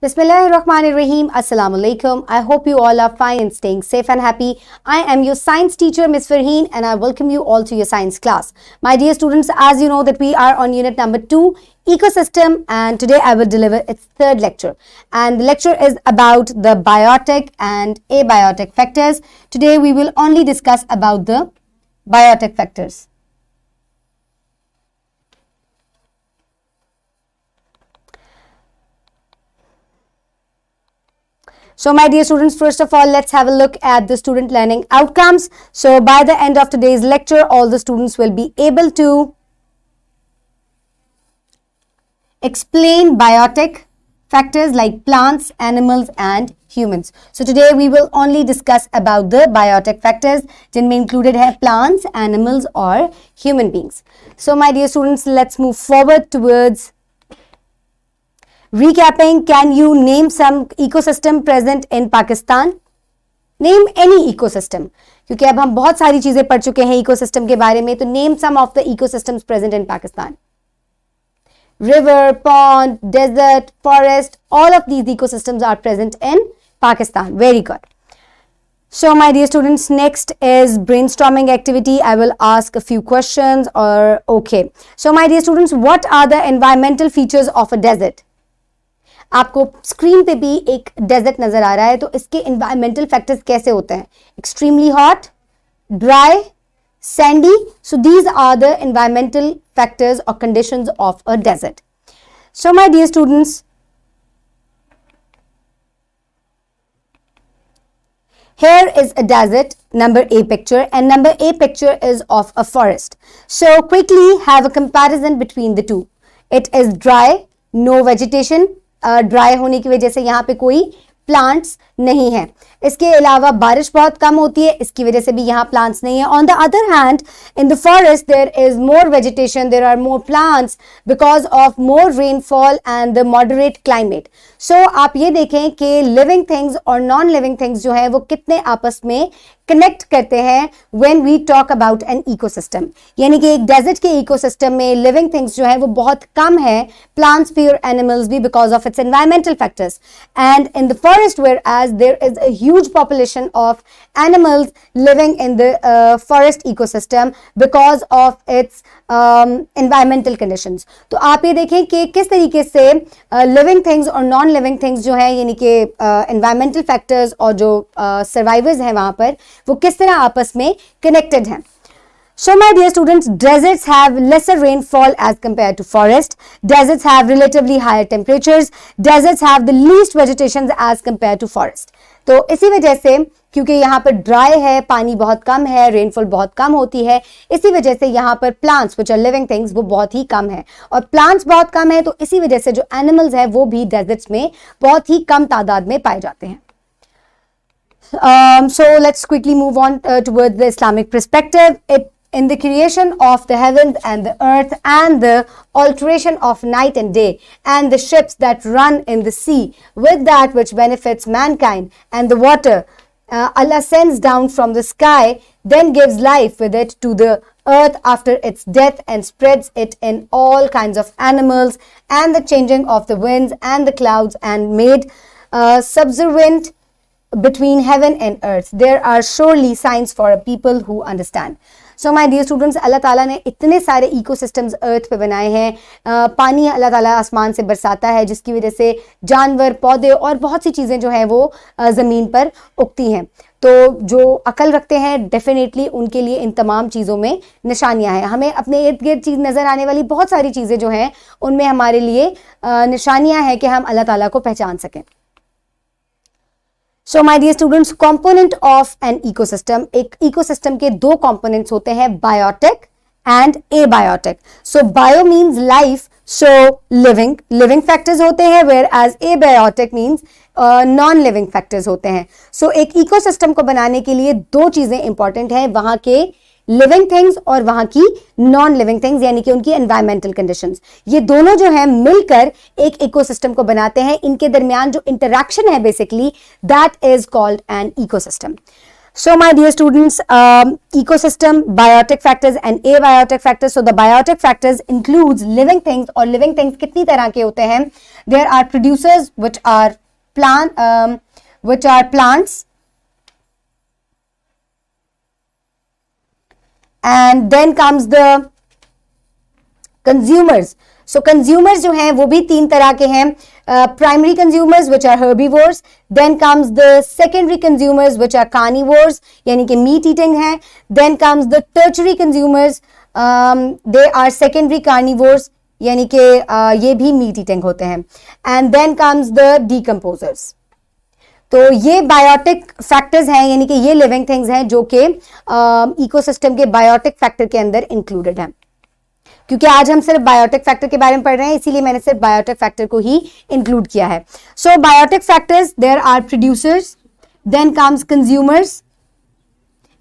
Bismillahirrahmanirrahim. Assalamu alaikum. I hope you all are fine and staying safe and happy. I am your science teacher, Miss Farheen, and I welcome you all to your science class. My dear students, as you know that we are on unit number 2, ecosystem, and today I will deliver its third lecture. And the lecture is about the biotic and abiotic factors. Today we will only discuss about the biotic factors. So my dear students, first of all, let's have a look at the student learning outcomes. So by the end of today's lecture, all the students will be able to explain biotic factors like plants, animals and humans. So today we will only discuss about the biotic factors, जिनमें included है plants, animals or human beings. So my dear students, let's move forward towards recapping. Can you name some ecosystem present in Pakistan? Name any ecosystem. क्योंकि अब हम बहुत सारी चीजें पढ़ चुके हैं ecosystem के बारे में, तो name some of the ecosystems present in Pakistan. River, pond, desert, forest, all of these ecosystems are present in Pakistan. Very good. So my dear students, next is brainstorming activity. I will ask a few questions or okay. So my dear students, what are the environmental features of a desert? आपको screen पे भी एक desert नजर आ रहा है, तो इसके environmental factors कैसे होते हैं? Extremely hot, dry, sandy. So these are the environmental factors और conditions of a desert. So my dear students, here is a desert, number A picture, and number A picture is of a forest. So quickly have a comparison between the two. It is dry, no vegetation. Dry होने की वजह से यहाँ पे कोई plants नहीं है. इसके अलावा बारिश बहुत कम होती है, इसकी वजह से भी यहाँ प्लांट्स नहीं है. On the other hand, in the forest there is more vegetation, there are more plants because of more rainfall and the moderate climate. So आप ये देखें कि लिविंग थिंग्स और नॉन लिविंग थिंग्स जो है वो कितने आपस में कनेक्ट करते हैं when we talk about an ecosystem. यानी कि एक डेजर्ट के इकोसिस्टम में लिविंग थिंग्स जो है वो बहुत कम है, प्लांट्स भी और एनिमल्स भी, because of its environmental factors. And in the forest whereas there is a huge population of animals living in the forest ecosystem because of its environmental conditions. तो आप ये देखें कि किस तरीके से लिविंग थिंग्स और नॉन लिविंग थिंग्स जो है, यानी कि एनवायरमेंटल फैक्टर्स और जो सर्वाइवर्स हैं वहां पर, वो किस तरह आपस में कनेक्टेड हैं. So my dear students, deserts have lesser rainfall as compared to forest. Deserts have relatively higher temperatures. Deserts have the least vegetation as compared to forest. तो इसी वजह से, क्योंकि यहाँ पर ड्राई है, पानी बहुत कम है, रेनफॉल बहुत कम होती है, इसी वजह से यहाँ पर plants which are living things वो बहुत ही कम है. और प्लांट्स बहुत कम है, तो इसी वजह से जो एनिमल्स है वो भी डेजर्ट्स में बहुत ही कम तादाद में पाए जाते हैं. So let's quickly move on towards the Islamic perspective. In the creation of the heavens and the earth and the alteration of night and day and the ships that run in the sea with that which benefits mankind and the water, Allah sends down from the sky, then gives life with it to the earth after its death and spreads it in all kinds of animals and the changing of the winds and the clouds and made subservient between heaven and earth. There are surely signs for a people who understand. So my dear students, अल्लाह ताला ने इतने सारे ecosystems अर्थ पे बनाए हैं. पानी अल्लाह ताला आसमान से बरसाता है, जिसकी वजह से जानवर, पौधे और बहुत सी चीज़ें जो हैं वो ज़मीन पर उगती हैं. तो जो अकल रखते हैं, डेफिनेटली उनके लिए इन तमाम चीज़ों में निशानियां हैं. हमें अपने इर्द गिर्द चीज़ नज़र आने वाली बहुत सारी चीज़ें जो हैं उनमें हमारे लिए निशानियां हैं कि हम अल्लाह ताला को पहचान सकें. So my dear students, component of an ecosystem, एक ecosystem के दो components होते हैं, biotic and abiotic. So bio means life, so living factors होते हैं, whereas abiotic means non-living factors होते हैं. So एक ecosystem को बनाने के लिए दो चीजें important हैं, वहां के लिविंग थिंग्स और वहां की नॉन लिविंग थिंग्स, यानी कि उनकी एनवायरमेंटल कंडीशंस. ये दोनों जो है मिलकर एक इकोसिस्टम को बनाते हैं. इनके दरमियान जो इंटरैक्शन है basically, that is called an ecosystem. So my dear students, ecosystem, biotic factors and abiotic factors. So the biotic factors includes living things, और living things कितनी तरह के होते हैं? There are producers which are plants, and then comes the consumers. So consumers जो हैं वो भी तीन तरह के हैं. Primary consumers which are herbivores, then comes the secondary consumers which are carnivores यानी कि meat eating है, then comes the tertiary consumers, they are secondary carnivores यानी कि ये भी meat eating होते हैं, and then comes the decomposers. तो ये बायोटिक फैक्टर्स हैं यानी कि ये लिविंग थिंग्स हैं जो कि इकोसिस्टम के बायोटिक फैक्टर के अंदर इंक्लूडेड हैं. क्योंकि आज हम सिर्फ बायोटिक फैक्टर के बारे में पढ़ रहे हैं, इसीलिए मैंने सिर्फ बायोटिक फैक्टर को ही इंक्लूड किया है. So biotic factors, there are producers, then comes consumers,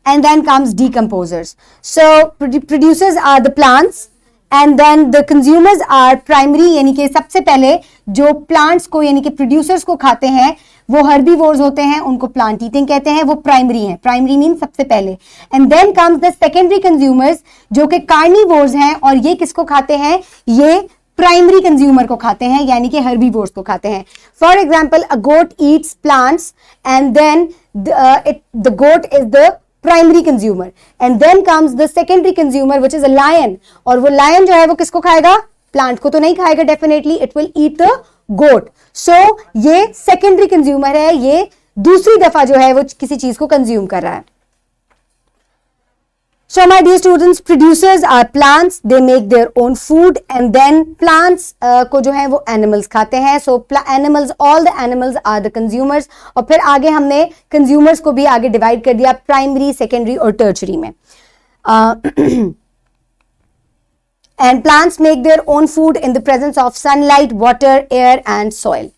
and then comes decomposers. So producers are the plants and then the consumers are primary यानी कि सबसे पहले जो plants को यानी कि producers को खाते हैं वो herbivores होते हैं, उनको plant eating कहते हैं, वो primary हैं. Primary means सबसे पहले. And then comes the secondary consumers जो कि carnivores हैं, और ये किसको खाते हैं? ये प्राइमरी कंज्यूमर को खाते हैं यानी कि हर्बीवोर्स को खाते हैं. For example, a goat eats plants and then the goat is the primary consumer, and then comes the secondary consumer which is a lion, और वो लायन जो है वो किसको खाएगा? प्लांट को तो नहीं खाएगा, definitely it will eat the goat. So ये सेकेंडरी कंज्यूमर है, ये दूसरी दफा जो है वो किसी चीज को कंज्यूम कर रहा है. So my dear students, producers are plants, they make their own food and then plants को जो है वो animals खाते हैं. So animals, all the animals are the consumers. और फिर आगे हमने consumers को भी आगे divide कर दिया primary, secondary और tertiary में. And plants make their own food in the presence of sunlight, water, air and soil.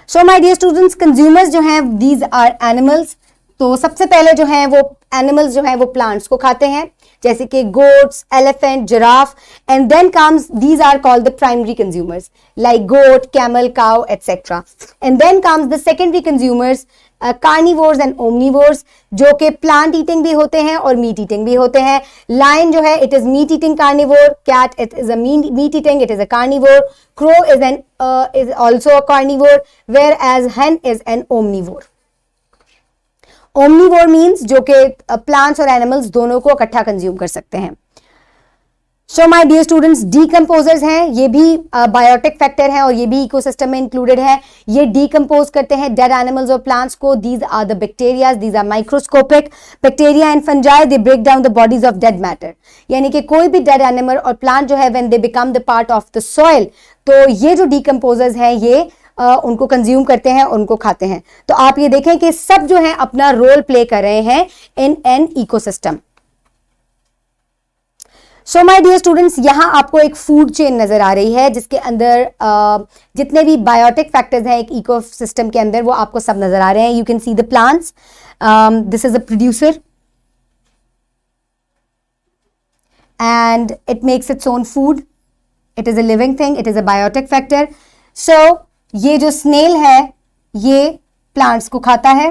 So my dear students, consumers जो हैं these are animals. तो सबसे पहले जो है वो एनिमल्स जो है वो प्लांट्स को खाते हैं, जैसे कि goats, elephant, giraffe, and then comes these are called the primary consumers like goat, camel, cow etcetera. And then comes the secondary consumers, carnivores and omnivores, जो कि प्लांट ईटिंग भी होते हैं और मीट ईटिंग भी होते हैं. लायन जो है it is meat eating carnivore, cat it is a meat eating, it is a carnivore, crow is also a carnivore, whereas hen is an omnivore. Omnivore means जो कि plants और animals दोनों को इकट्ठा consume कर सकते हैं. So my dear students, decomposers हैं, ये भी बायोटिक फैक्टर हैं और ये भी इकोसिस्टम में इंक्लूडेड है. ये डीकंपोज करते हैं डेड एनिमल्स और प्लांट्स को. These are the bacteria, these are microscopic. Bacteria and fungi they break down the bodies of dead matter, यानी कि कोई भी डेड एनिमल और प्लांट जो है when they become the part of the soil, तो ये जो डीकंपोजर्स हैं ये उनको कंज्यूम करते हैं, उनको खाते हैं. तो आप ये देखें कि सब जो है अपना रोल प्ले कर रहे हैं in an ecosystem. So my dear students, यहां आपको एक फूड चेन नजर आ रही है जिसके अंदर जितने भी बायोटिक फैक्टर्स हैं एक इकोसिस्टम के अंदर वो आपको सब नजर आ रहे हैं. You can see the plants, this is a producer and it makes its own food. It is a living thing, it is a biotic factor. So ये जो स्नेल है ये प्लांट्स को खाता है.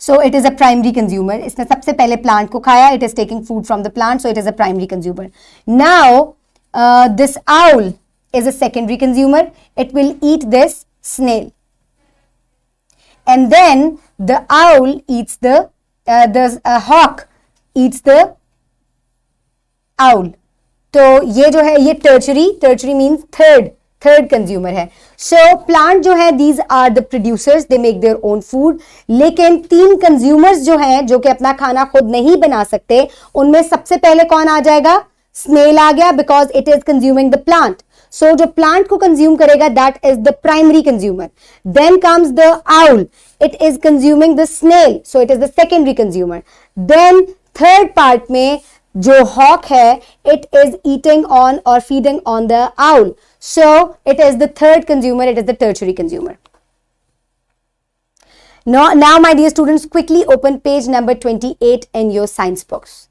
So it is a primary consumer. इसने सबसे पहले प्लांट को खाया. It is taking food from the plant, so it is a primary consumer. Now this owl is a secondary consumer. It will eat this snail, and then the owl eats the hawk eats the owl. तो ये जो है ये tertiary means third consumer है. सो plant जो है these are the producers, they make their own food. लेकिन तीन कंज्यूमर्स जो हैं जो कि अपना खाना खुद नहीं बना सकते, उनमें सबसे पहले कौन आ जाएगा? स्नेल आ गया, because it is consuming the plant. So जो प्लांट को कंज्यूम करेगा that is the primary consumer. Then comes the owl, it is consuming the snail, so it is the secondary consumer. Then third part में जो hawk है it is eating on और feeding on the owl, so it is the third consumer, it is the tertiary consumer. Now my dear students, quickly open page number 28 in your science books.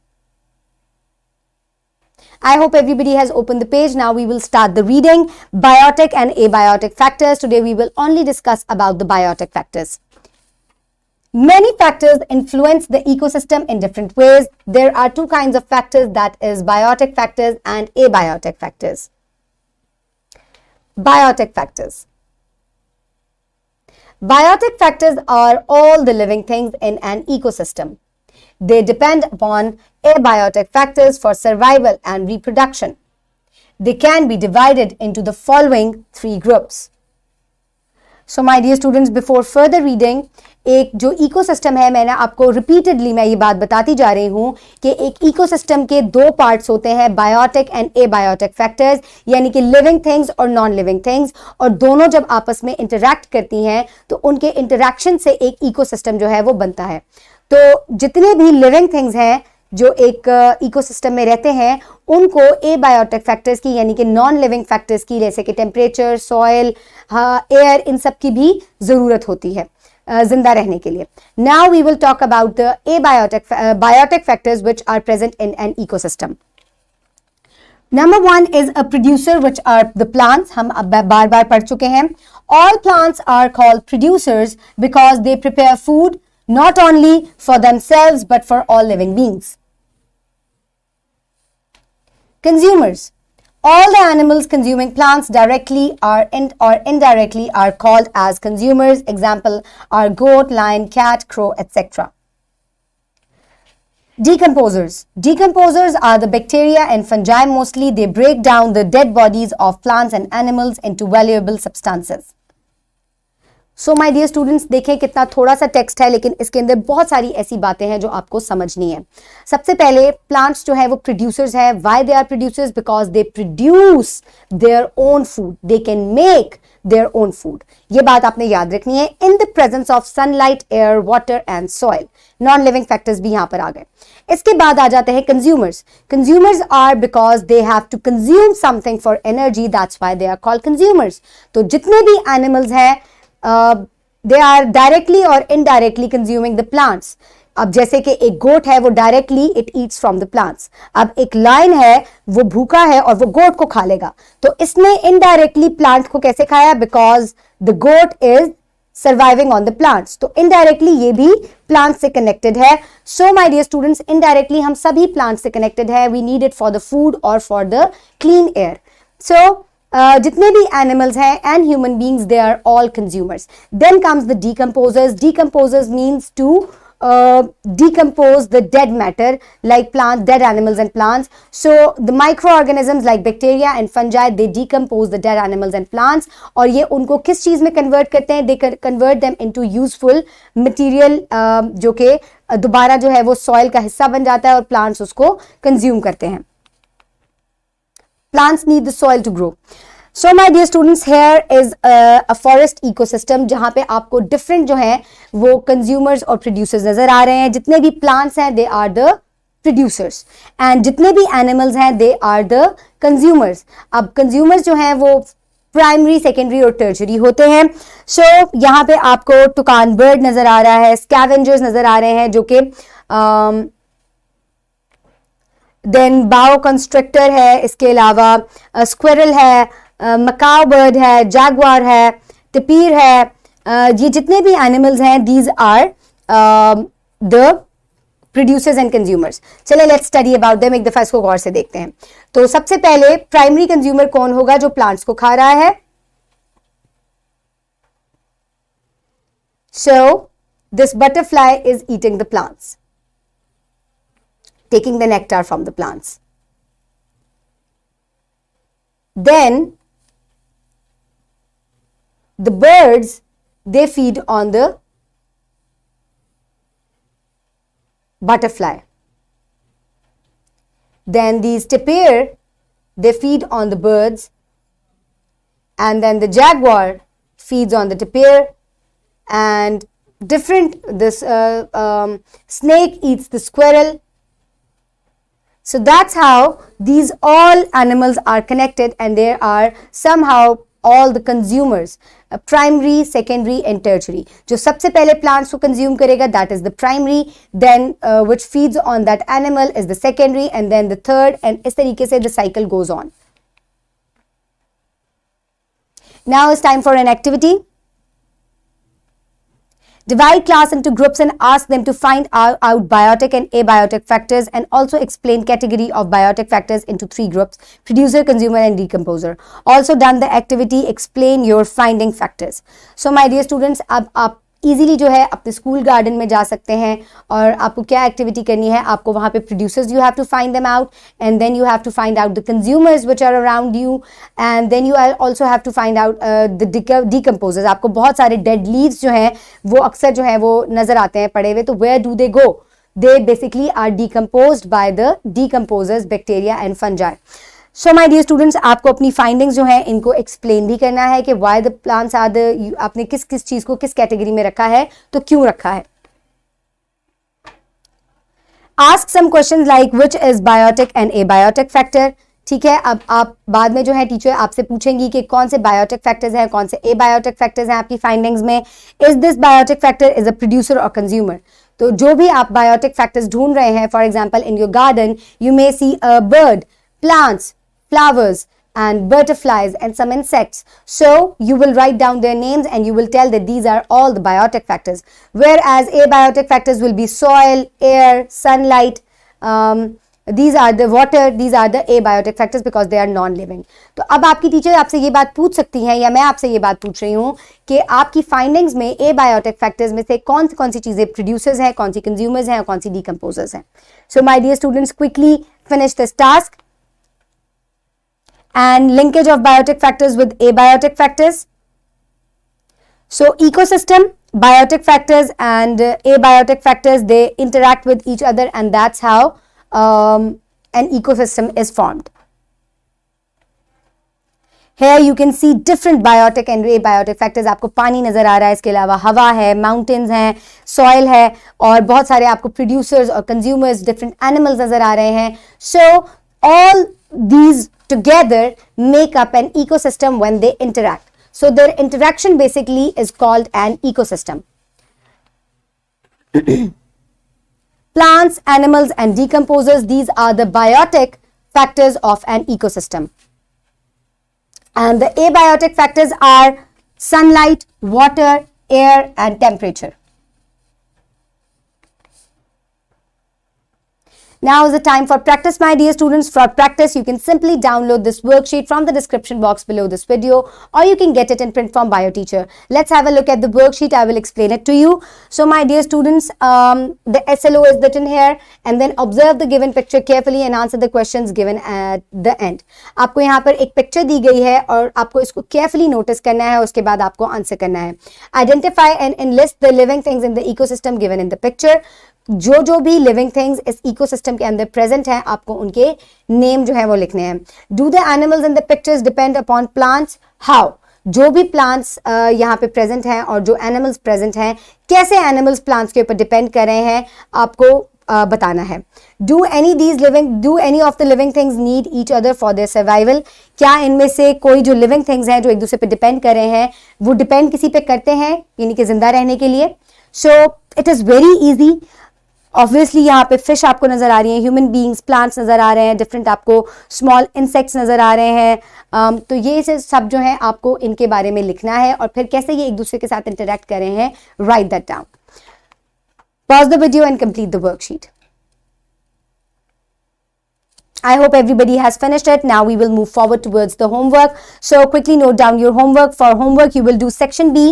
I hope everybody has opened the page. Now we will start the reading. Biotic and abiotic factors. Today we will only discuss about the biotic factors. Many factors influence the ecosystem in different ways. There are two kinds of factors, that is biotic factors and abiotic factors. Biotic factors. Biotic factors are all the living things in an ecosystem. They depend upon abiotic factors for survival and reproduction. They can be divided into the following three groups. So my dear students, before further reading, एक जो ecosystem है, मैंने आपको repeatedly मैं ये बात बताती जा रही हूँ कि एक इकोसिस्टम के दो पार्ट्स होते हैं, बायोटिक एंड एबायोटिक फैक्टर्स, यानी कि लिविंग थिंग्स और नॉन लिविंग थिंग्स, और दोनों जब आपस में इंटरैक्ट करती हैं तो उनके इंटरैक्शन से एक इकोसिस्टम जो है वो बनता है. तो जितने भी लिविंग थिंग्स हैं जो एक इकोसिस्टम में रहते हैं, उनको एबायोटिक फैक्टर्स की यानी कि नॉन लिविंग फैक्टर्स की, जैसे कि टेम्परेचर, सॉइल, एयर, इन सब की भी ज़रूरत होती है जिंदा रहने के लिए. Now we will talk about the biotic factors which are present in an ecosystem. Number one is a producer which are the plants. हम अब बार बार पढ़ चुके हैं. All plants are called producers because they prepare food not only for themselves but for all living beings. Consumers. All the animals consuming plants directly or indirectly are called as consumers. Example are goat, lion, cat, crow, etc. Decomposers. Decomposers are the bacteria and fungi mostly. They break down the dead bodies of plants and animals into valuable substances. So my dear students, देखें कितना थोड़ा सा text है, लेकिन इसके अंदर बहुत सारी ऐसी बातें हैं जो आपको समझनी है. सबसे पहले प्लांट्स जो है वो प्रोड्यूसर्स है. Why they are producers? Because they produce their own food. They can make their own food. ये बात आपने याद रखनी है. In the presence of sunlight, air, water and soil. Non living factors भी यहां पर आ गए. इसके बाद आ जाते हैं consumers. Consumers are because they have to consume something for energy, that's why they are called consumers. तो जितने भी एनिमल्स हैं they are directly or indirectly consuming the plants. अब जैसे कि एक गोट है वो directly it eats from the plants. अब एक लायन है वो भूखा है और वो गोट को खा लेगा, तो इसने इनडायरेक्टली प्लांट को कैसे खाया? Because the goat is surviving on the plants. तो इनडायरेक्टली ये भी प्लांट से कनेक्टेड है. So my dear students, indirectly हम सभी प्लांट से कनेक्टेड है. We need it for the food और for the clean air. So जितने भी एनिमल्स हैं and human beings, they are all consumers. Then comes the decomposers. Decomposers means to decompose the dead matter like plants, dead animals and plants. So the microorganisms like bacteria and fungi, they decompose the dead animals and plants. और ये उनको किस चीज में convert करते हैं? They convert them into useful material, जो कि दोबारा जो है वो सॉइल का हिस्सा बन जाता है और प्लांट्स उसको कंज्यूम करते हैं. Plants need the soil to grow. So my dear students, here is a forest ecosystem जहाँ पे आपको different जो है वो consumers और producers नजर आ रहे हैं. जितने भी plants हैं they are the producers and जितने भी animals हैं they are the consumers. अब consumers जो हैं वो प्राइमरी, सेकेंडरी और टर्शरी होते हैं. सो यहाँ पे आपको टुकान बर्ड नजर आ रहा है, स्कैवेंजर्स नजर आ रहे हैं जो कि देन बाओ कंस्ट्रक्टर है, इसके अलावा स्क्विरल है, मकाओ बर्ड है, जैगवार है, टपीर है. ये जितने भी एनिमल्स हैं these are the producers and consumers. चले लेट्स स्टडी अबाउट देम. एक दफा इसको गौर से देखते हैं. तो सबसे पहले प्राइमरी कंज्यूमर कौन होगा? जो प्लांट्स को खा रहा है. So this butterfly is eating the plants, taking the nectar from the plants. Then the birds, they feed on the butterfly. Then these tapir, they feed on the birds, and then the jaguar feeds on the tapir, and snake eats the squirrel. So that's how these all animals are connected and they are somehow all the consumers, primary, secondary and tertiary. जो सबसे पहले plants को consume करेगा, that is the primary, then which feeds on that animal is the secondary, and then the third, and इस तरीके से the cycle goes on. Now it's time for an activity. Divide class into groups and ask them to find out biotic and abiotic factors, and also explain category of biotic factors into 3 groups: producer, consumer and decomposer. Also done the activity, explain your finding factors. So my dear students, अब आप easily जो है अपने school garden में जा सकते हैं, और आपको क्या एक्टिविटी करनी है, आपको वहाँ पे producers you have to find them out, and then you have to find out the consumers which are around you, and then you also have to find out the decomposers. आपको बहुत सारे dead leaves जो हैं वो अक्सर जो है वो नजर आते हैं पड़े हुए, तो where do they go? They basically are decomposed by the decomposers, bacteria and fungi. So my dear students, आपको अपनी फाइंडिंग्स जो है इनको एक्सप्लेन भी करना है कि why the plants are the, आपने किस किस चीज को किस कैटेगरी में रखा है, तो क्यों रखा है. Ask some questions like which is biotic and abiotic factor. ठीक है, अब आप बाद में जो है टीचर आपसे पूछेंगी कि कौन से बायोटिक फैक्टर्स हैं, कौन से एबायोटिक फैक्टर्स हैं आपकी फाइंडिंग्स में. Is this biotic factor is a producer और कंज्यूमर. तो जो भी आप बायोटिक फैक्टर्स ढूंढ रहे हैं, for example in your garden you may see a bird, plants, flowers and butterflies and some insects. So you will write down their names and you will tell that these are all the biotic factors, whereas abiotic factors will be soil, air, sunlight, these are the water, these are the abiotic factors because they are non-living. तो अब आपकी teacher आपसे ये बात पूछ सकती हैं, या मैं आपसे ये बात पूछ रही हूँ कि आपकी फाइंडिंग्स में abiotic factors में से कौन सी चीजें producers हैं, कौन सी consumers हैं और कौन सी decomposers हैं. So my dear students, quickly finish this task. And linkage of biotic factors with abiotic factors. So ecosystem, biotic factors and abiotic factors, they interact with each other, and that's how an ecosystem is formed. Here you can see different biotic and abiotic factors. आपको पानी नजर आ रहा है, इसके अलावा हवा है, mountains हैं, soil है, और बहुत सारे आपको producers और consumers, different animals नजर आ रहे हैं. So all these together make up an ecosystem when they interact. So their interaction basically is called an ecosystem. Plants, animals and decomposers, these are the biotic factors of an ecosystem. And the abiotic factors are sunlight, water, air and temperature. Now is the time for practice, my dear students. For practice, you can simply download this worksheet from the description box below this video, or you can get it in print form by your teacher. Let's have a look at the worksheet. I will explain it to you. So my dear students, the SLO is written here, and then observe the given picture carefully and answer the questions given at the end. आपको यहाँ पर एक picture दी गई है और आपको इसको carefully notice करना है, उसके बाद आपको answer करना है. Identify and enlist the living things in the ecosystem given in the picture. जो भी लिविंग थिंग्स इस इकोसिस्टम के अंदर प्रेजेंट हैं, आपको उनके नेम जो है वो लिखने हैं. Do the animals in the pictures depend upon plants? How? जो भी प्लांट्स यहाँ पे प्रेजेंट हैं और जो एनिमल्स प्रेजेंट हैं, कैसे एनिमल्स प्लांट्स के ऊपर डिपेंड कर रहे हैं, आपको बताना है. Do any of the living things need each other for their survival? क्या इनमें से कोई जो लिविंग थिंग्स हैं जो एक दूसरे पे डिपेंड कर रहे हैं, वो डिपेंड किसी पे करते हैं, यानी कि जिंदा रहने के लिए? सो it is very easy. Obviously यहाँ पे फिश आपको नजर आ रही है, ह्यूमन बीइंग्स, प्लांट्स नजर आ रहे हैं, डिफरेंट आपको स्मॉल इंसेक्ट्स नजर आ रहे हैं. तो ये सब जो है आपको इनके बारे में लिखना है और फिर कैसे ये एक दूसरे के साथ इंटरेक्ट कर रहे हैं, right that down. Pause the video and complete the worksheet. I hope everybody has finished it. Now we will move forward towards the homework. So quickly note down your homework. For homework, you will do section B.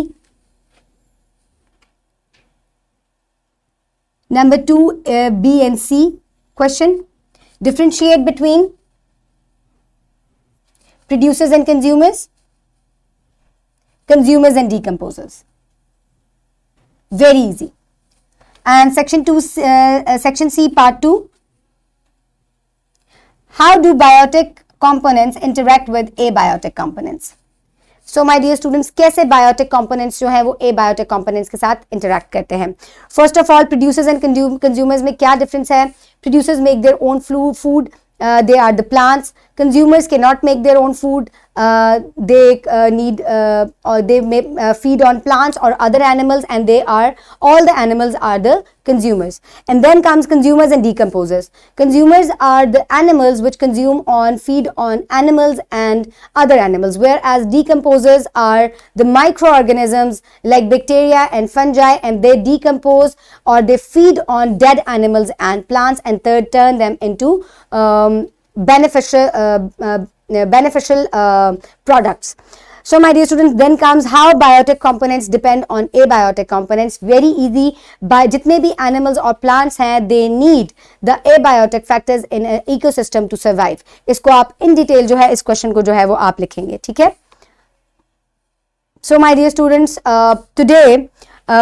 Number 2, B and C question. Differentiate between producers and consumers, consumers and decomposers. Very easy. And section C, part 2. How do biotic components interact with abiotic components? So my dear students, कैसे biotic components जो है वो abiotic components के साथ interact करते हैं? First of all, producers and consumers में क्या difference है? Producers make their own food. They are the plants. Consumers cannot make their own food. they need or they may feed on plants or other animals, and all the animals are the consumers. And then comes consumers and decomposers. Consumers are the animals which feed on animals and other animals, whereas decomposers are the microorganisms like bacteria and fungi, and they decompose or they feed on dead animals and plants and turn them into beneficial products. So my dear students, then comes how biotic components depend on abiotic components. Very easy. By जितने भी animals or plants हैं, they need the abiotic factors in an ecosystem to survive. इसको आप in detail जो है इस question को जो है वो आप लिखेंगे, ठीक है? So my dear students, today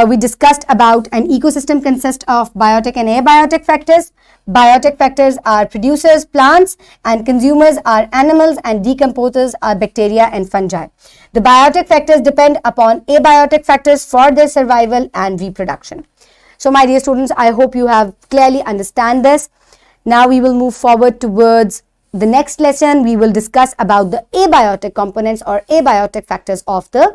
we discussed about an ecosystem consists of biotic and abiotic factors. Biotic factors are producers, plants, and consumers are animals, and decomposers are bacteria and fungi. The biotic factors depend upon abiotic factors for their survival and reproduction. So my dear students, I hope you have clearly understand this. Now we will move forward towards the next lesson. We will discuss about the abiotic components or abiotic factors of the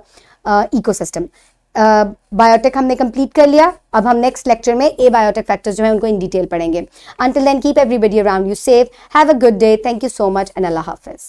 ecosystem. Biotech हमने complete कर लिया. अब हम next lecture में abiotic factors जो है उनको in detail पढ़ेंगे. Until then keep everybody around you safe. Have a good day. Thank you so much and Allah Hafiz.